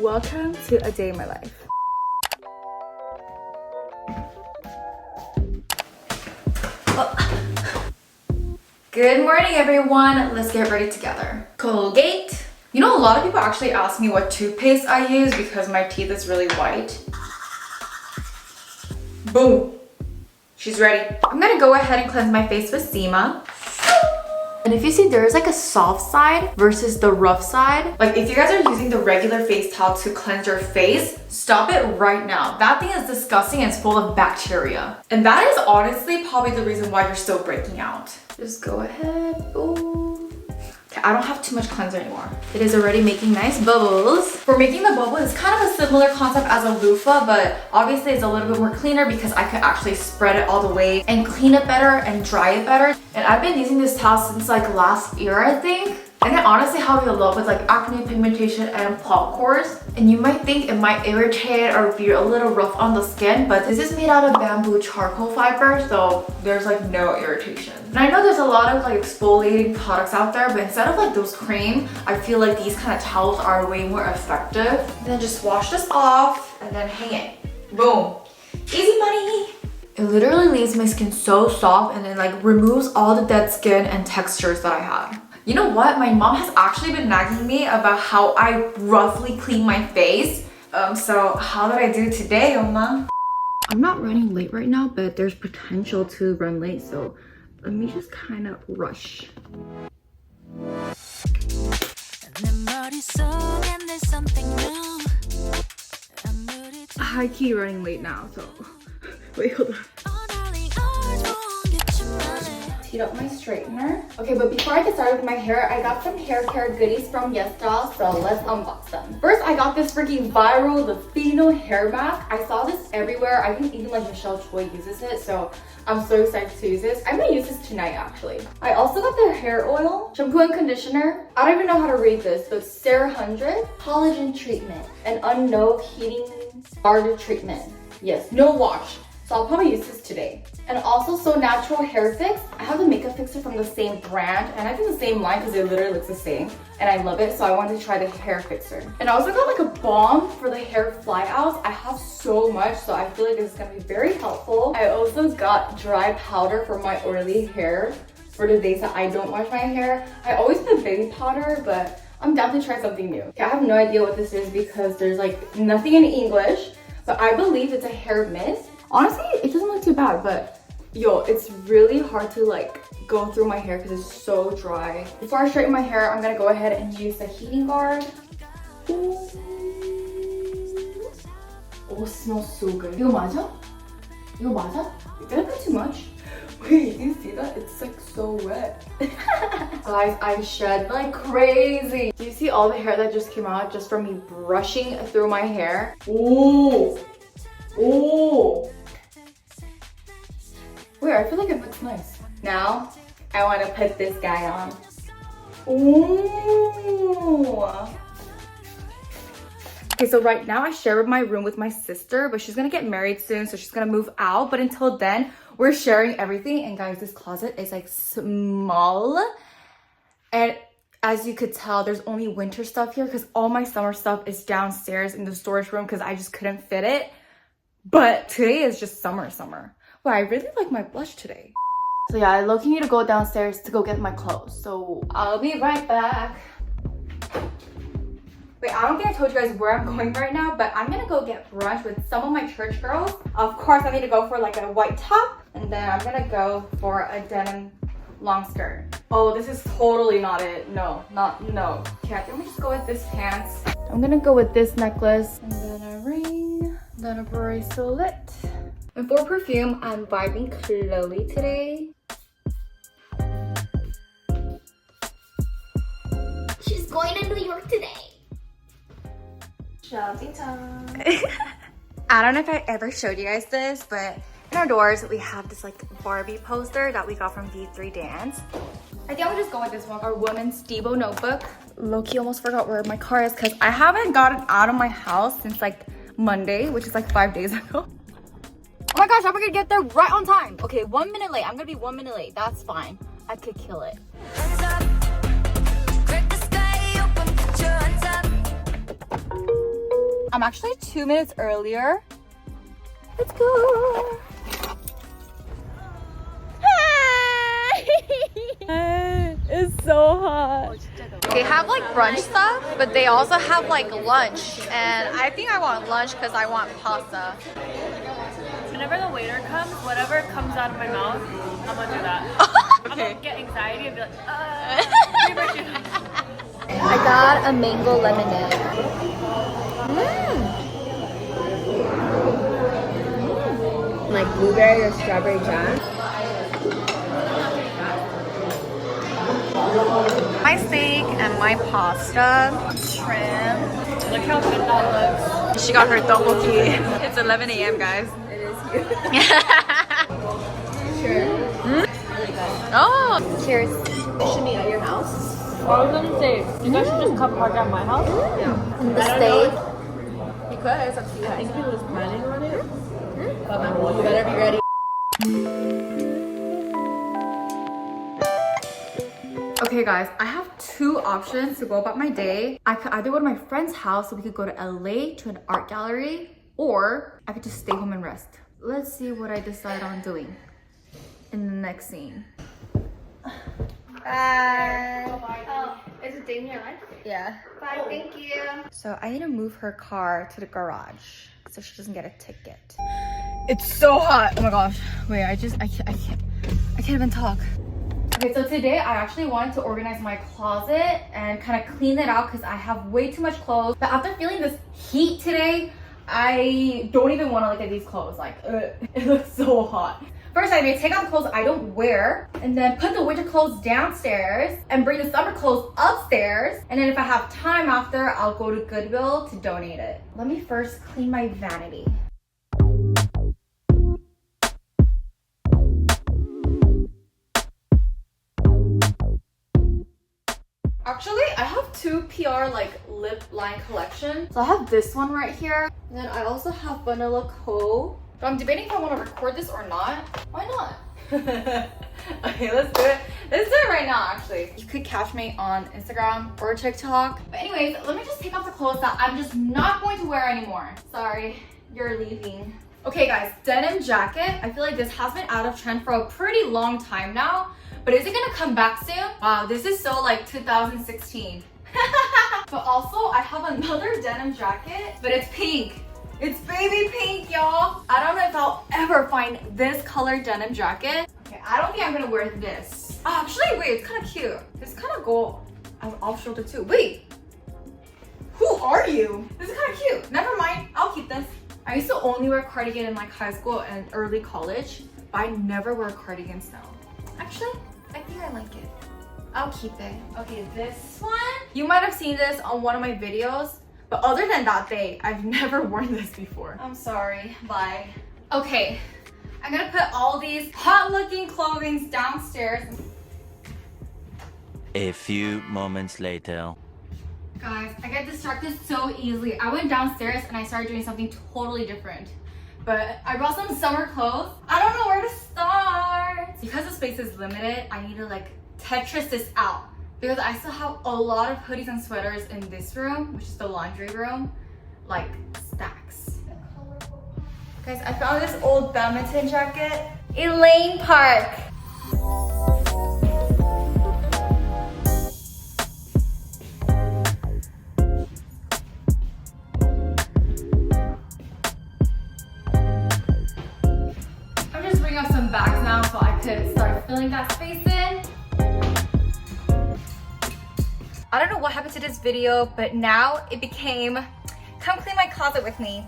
Welcome to a day in my life. Good morning, everyone. Let's get ready together. Colgate. You know, a lot of people actually ask me what toothpaste I use because my teeth is really white. Boom. She's ready. I'm gonna go ahead and cleanse my face with Sima. And if you see, there's like a soft side versus the rough side. Like if you guys are using the regular face towel to cleanse your face, stop it right now. That thing is disgusting and it's full of bacteria. And that is honestly probably the reason why you're still breaking out. Just go ahead, boom. Okay, I don't have too much cleanser anymore. It is already making nice bubbles. For making the bubble, it's kind of a similar concept as a loofah, but obviously it's a little bit more cleaner because I could actually spread it all the way and clean it better and dry it better. And I've been using this towel since like last year, I think. And I honestly have a lot with like acne, pigmentation, and plug pores. And you might think it might irritate or be a little rough on the skin, but this is made out of bamboo charcoal fiber, so there's like no irritation. And I know there's a lot of like exfoliating products out there, but instead of like those cream, I feel like these kind of towels are way more effective. And then just wash this off and then hang it. Boom. Easy money. It literally leaves my skin so soft and then like removes all the dead skin and textures that I have. You know what? My mom has actually been nagging me about how I roughly clean my face. So how did I do today, Oma? I'm not running late right now, but there's potential to run late, so let me just kind of rush. High key running late now, so wait, hold on. Heat up my straightener. Okay, but before I get started with my hair, I got some hair care goodies from YesStyle, so let's unbox them. First, I got this freaking viral the Fino hair mask. I saw this everywhere. I think even like Michelle Choi uses it, so I'm so excited to use this. I'm gonna use this tonight, actually. I also got their hair oil, shampoo and conditioner. I don't even know how to read this, but Sarah 100 collagen treatment and unknown heating starter treatment. Yes, no wash. So I'll probably use this today. And also So Natural Hair Fix. I have the makeup fixer from the same brand and I think the same line because it literally looks the same. And I love it, so I wanted to try the hair fixer. And I also got like a balm for the hair fly outs. I have so much, so I feel like this is gonna be very helpful. I also got dry powder for my oily hair for the days that I don't wash my hair. I always put baby powder, but I'm down to try something new. Okay, I have no idea what this is because there's like nothing in English, but I believe it's a hair mist. Honestly, it doesn't look too bad, but yo, it's really hard to like go through my hair because it's so dry. Before I straighten my hair, I'm gonna go ahead and use the heating guard. Ooh. Oh, it smells so good. 이거 맞아? 이거 맞아? Did I put too much? Wait, you see that? It's like so wet. Guys, I shed like crazy. Do you see all the hair that just came out just from me brushing through my hair? Ooh. Ooh. Wait, I feel like it looks nice. Now, I want to put this guy on. Ooh. Okay, so right now I share my room with my sister, but she's gonna get married soon, so she's gonna move out. But until then, we're sharing everything. And guys, this closet is like small. And as you could tell, there's only winter stuff here because all my summer stuff is downstairs in the storage room because I just couldn't fit it. But today is just summer. Wow, I really like my blush today. So yeah, I low-key need to go downstairs to go get my clothes. So I'll be right back. Wait, I don't think I told you guys where I'm going right now, but I'm gonna go get brunch with some of my church girls. Of course, I need to go for like a white top, and then I'm gonna go for a denim long skirt. Oh, this is totally not it. No. Okay, I think I'm gonna just go with this pants. I'm gonna go with this necklace, and then a ring, then a bracelet. And for perfume, I'm vibing Chloe today. She's going to New York today. Shopping time. I don't know if I ever showed you guys this, but in our doors, we have this like Barbie poster that we got from V3 Dance. I think I'm gonna just go with this one. Our women's Debo notebook. Low-key almost forgot where my car is because I haven't gotten out of my house since like Monday, which is like 5 days ago. Oh my gosh, I'm gonna get there right on time. Okay, 1 minute late. I'm gonna be 1 minute late. That's fine. I could kill it. I'm actually 2 minutes earlier. Let's go. Hi. It's so hot. They have like brunch stuff, but they also have like lunch. And I think I want lunch because I want pasta. Whenever the waiter comes, whatever comes out of my mouth, I'm gonna do that. I'm gonna get anxiety and be like, I got a mango lemonade. Like blueberry or strawberry jam. My steak and my pasta, shrimp. look how good that looks. She got her tteokbokki. It's 11 a.m. guys. It is cute. Sure. Oh, cheers. We should meet at your house. I was gonna say, you guys should just come park at my house. The steak. You could. It's up to you. I think he was planning on it. But well, you better be ready. Okay guys, I have two options to go about my day. I could either go to my friend's house so we could go to LA to an art gallery, or I could just stay home and rest. Let's see what I decide on doing in the next scene. Bye. Oh, is it in here, right? Yeah. Bye, thank you. So I need to move her car to the garage so she doesn't get a ticket. It's so hot. Oh my gosh. Wait, I can't even talk. Okay, so today I actually wanted to organize my closet and kind of clean it out because I have way too much clothes. But after feeling this heat today, I don't even want to look at these clothes. Like, it looks so hot. First, I'm gonna take out the clothes I don't wear and then put the winter clothes downstairs and bring the summer clothes upstairs. And then if I have time after, I'll go to Goodwill to donate it. Let me first clean my vanity. Actually, I have two PR like lip line collection. So I have this one right here. And then I also have Vanilla Co. But I'm debating if I want to record this or not. Why not? Okay, let's do it. Let's do it right now, actually. You could catch me on Instagram or TikTok. But anyways, let me just take off the clothes that I'm just not going to wear anymore. Sorry, you're leaving. Okay guys, denim jacket. I feel like this has been out of trend for a pretty long time now. But is it gonna come back soon? Wow, this is so like 2016. But also, I have another denim jacket, but it's pink. It's baby pink, y'all. I don't know if I'll ever find this color denim jacket. Okay, I don't think I'm gonna wear this. Oh, actually, wait, it's kind of cute. This kind of go off shoulder too. Wait, who are you? This is kind of cute. Never mind, I'll keep this. I used to only wear cardigan in like high school and early college, but I never wear cardigans now. Actually, I think I like it. I'll keep it. Okay, this one. You might have seen this on one of my videos, but other than that day, I've never worn this before. I'm sorry, bye. Okay, I'm gonna put all these hot looking clothing downstairs. A few moments later. Guys, I get distracted so easily. I went downstairs and I started doing something totally different. But I brought some summer clothes. I don't know where to start. Because the space is limited, I need to like Tetris this out. Because I still have a lot of hoodies and sweaters in this room, which is the laundry room. Like stacks. Guys, I found this old badminton jacket. Elaine Park. Up some bags now so I could start filling that space in. I don't know what happened to this video, but now it became come clean my closet with me.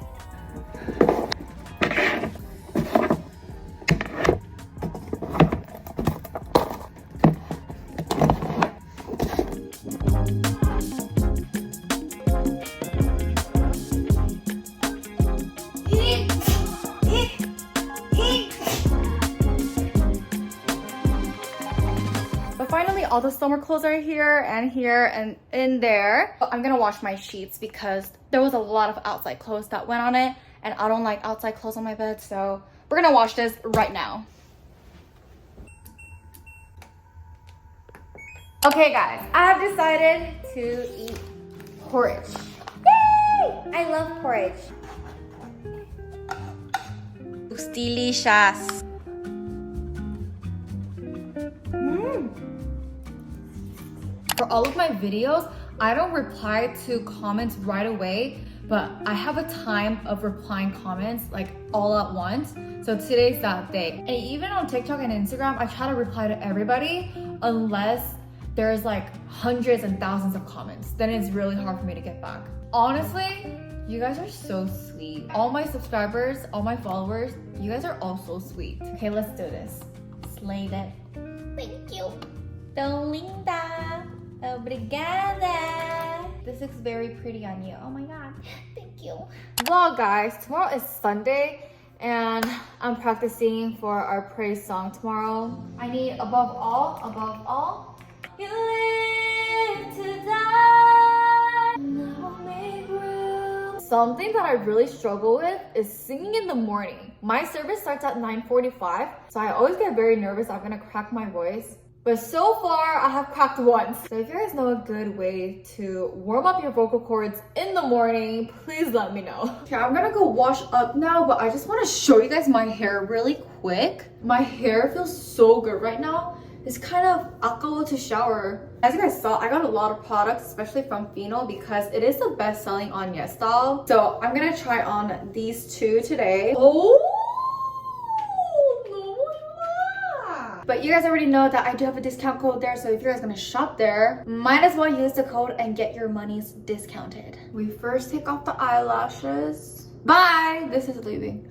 Finally, all the summer clothes are here and in there. But I'm gonna wash my sheets because there was a lot of outside clothes that went on it, and I don't like outside clothes on my bed, so we're gonna wash this right now. Okay guys, I have decided to eat porridge. Yay! I love porridge. Looks delicious. For all of my videos, I don't reply to comments right away, but I have a time of replying comments like all at once. So today's that day. And even on TikTok and Instagram, I try to reply to everybody unless there's like hundreds and thousands of comments. Then it's really hard for me to get back. Honestly, you guys are so sweet. All my subscribers, all my followers, you guys are all so sweet. Okay, let's do this. Slay it. Thank you. Tão linda. Obrigada. This looks very pretty on you. Oh my god. Thank you. Vlog, guys. Tomorrow is Sunday and I'm practicing for our praise song tomorrow. I need above all, you live to die. Now make room. Something that I really struggle with is singing in the morning. My service starts at 9:45, so I always get very nervous I'm gonna crack my voice. But so far, I have cracked once. So if you guys know a good way to warm up your vocal cords in the morning, please let me know. Okay, I'm gonna go wash up now, but I just wanna show you guys my hair really quick. My hair feels so good right now. It's kind of a까워 to shower. As you guys saw, I got a lot of products, especially from Fino, because it is the best selling on YesStyle. So I'm gonna try on these two today. But you guys already know that I do have a discount code there, so if you guys gonna shop there, might as well use the code and get your monies discounted. We first take off the eyelashes. Bye! This is leaving.